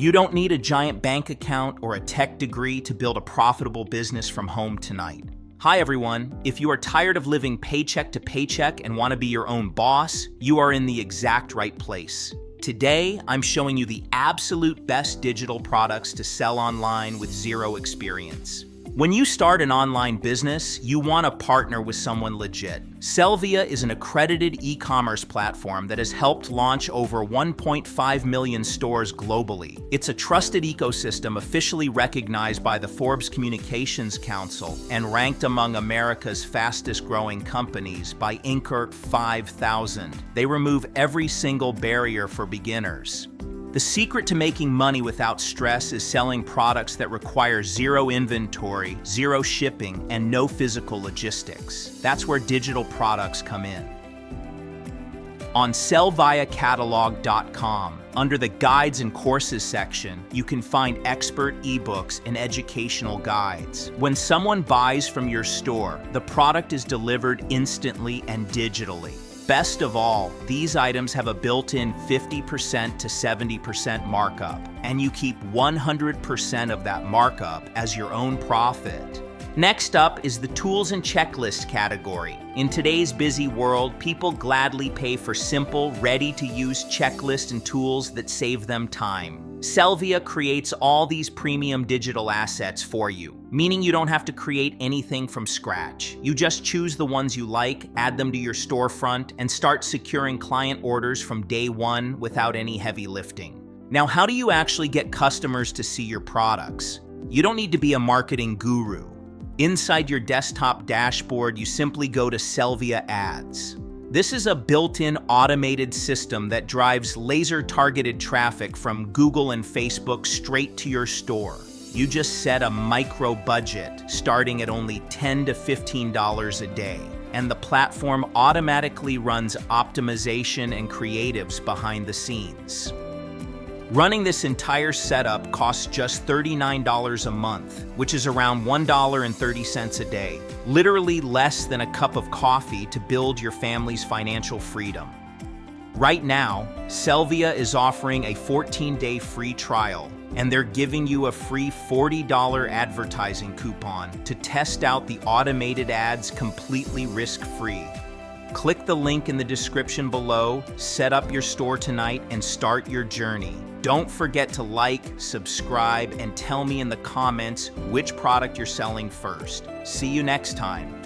You don't need a giant bank account or a tech degree to build a profitable business from home tonight. Hi everyone, if you are tired of living paycheck to paycheck and want to be your own boss, you are in the exact right place. Today, I'm showing you the absolute best digital products to sell online with zero experience. When you start an online business, you want to partner with someone legit. Sellvia is an accredited e-commerce platform that has helped launch over 1.5 million stores globally. It's a trusted ecosystem officially recognized by the Forbes Communications Council and ranked among America's fastest growing companies by Inc. 5000. They remove every single barrier for beginners. The secret to making money without stress is selling products that require zero inventory, zero shipping, and no physical logistics. That's where digital products come in. On sellviacatalog.com, under the Guides and Courses section, you can find expert ebooks and educational guides. When someone buys from your store, the product is delivered instantly and digitally. Best of all, these items have a built-in 50% to 70% markup, and you keep 100% of that markup as your own profit. Next up is the Tools and Checklist category. In today's busy world, people gladly pay for simple, ready-to-use checklists and tools that save them time. Sellvia creates all these premium digital assets for you, meaning you don't have to create anything from scratch. You just choose the ones you like, add them to your storefront, and start securing client orders from day one without any heavy lifting. Now, how do you actually get customers to see your products? You don't need to be a marketing guru. Inside your desktop dashboard, you simply go to Sellvia Ads. This is a built-in automated system that drives laser-targeted traffic from Google and Facebook straight to your store. You just set a micro budget, starting at only $10 to $15 a day, and the platform automatically runs optimization and creatives behind the scenes. Running this entire setup costs just $39 a month, which is around $1.30 a day, literally less than a cup of coffee to build your family's financial freedom. Right now, Sellvia is offering a 14-day free trial, and they're giving you a free $40 advertising coupon to test out the automated ads completely risk-free. Click the link in the description below, set up your store tonight, and start your journey. Don't forget to like, subscribe, and tell me in the comments which product you're selling first. See you next time.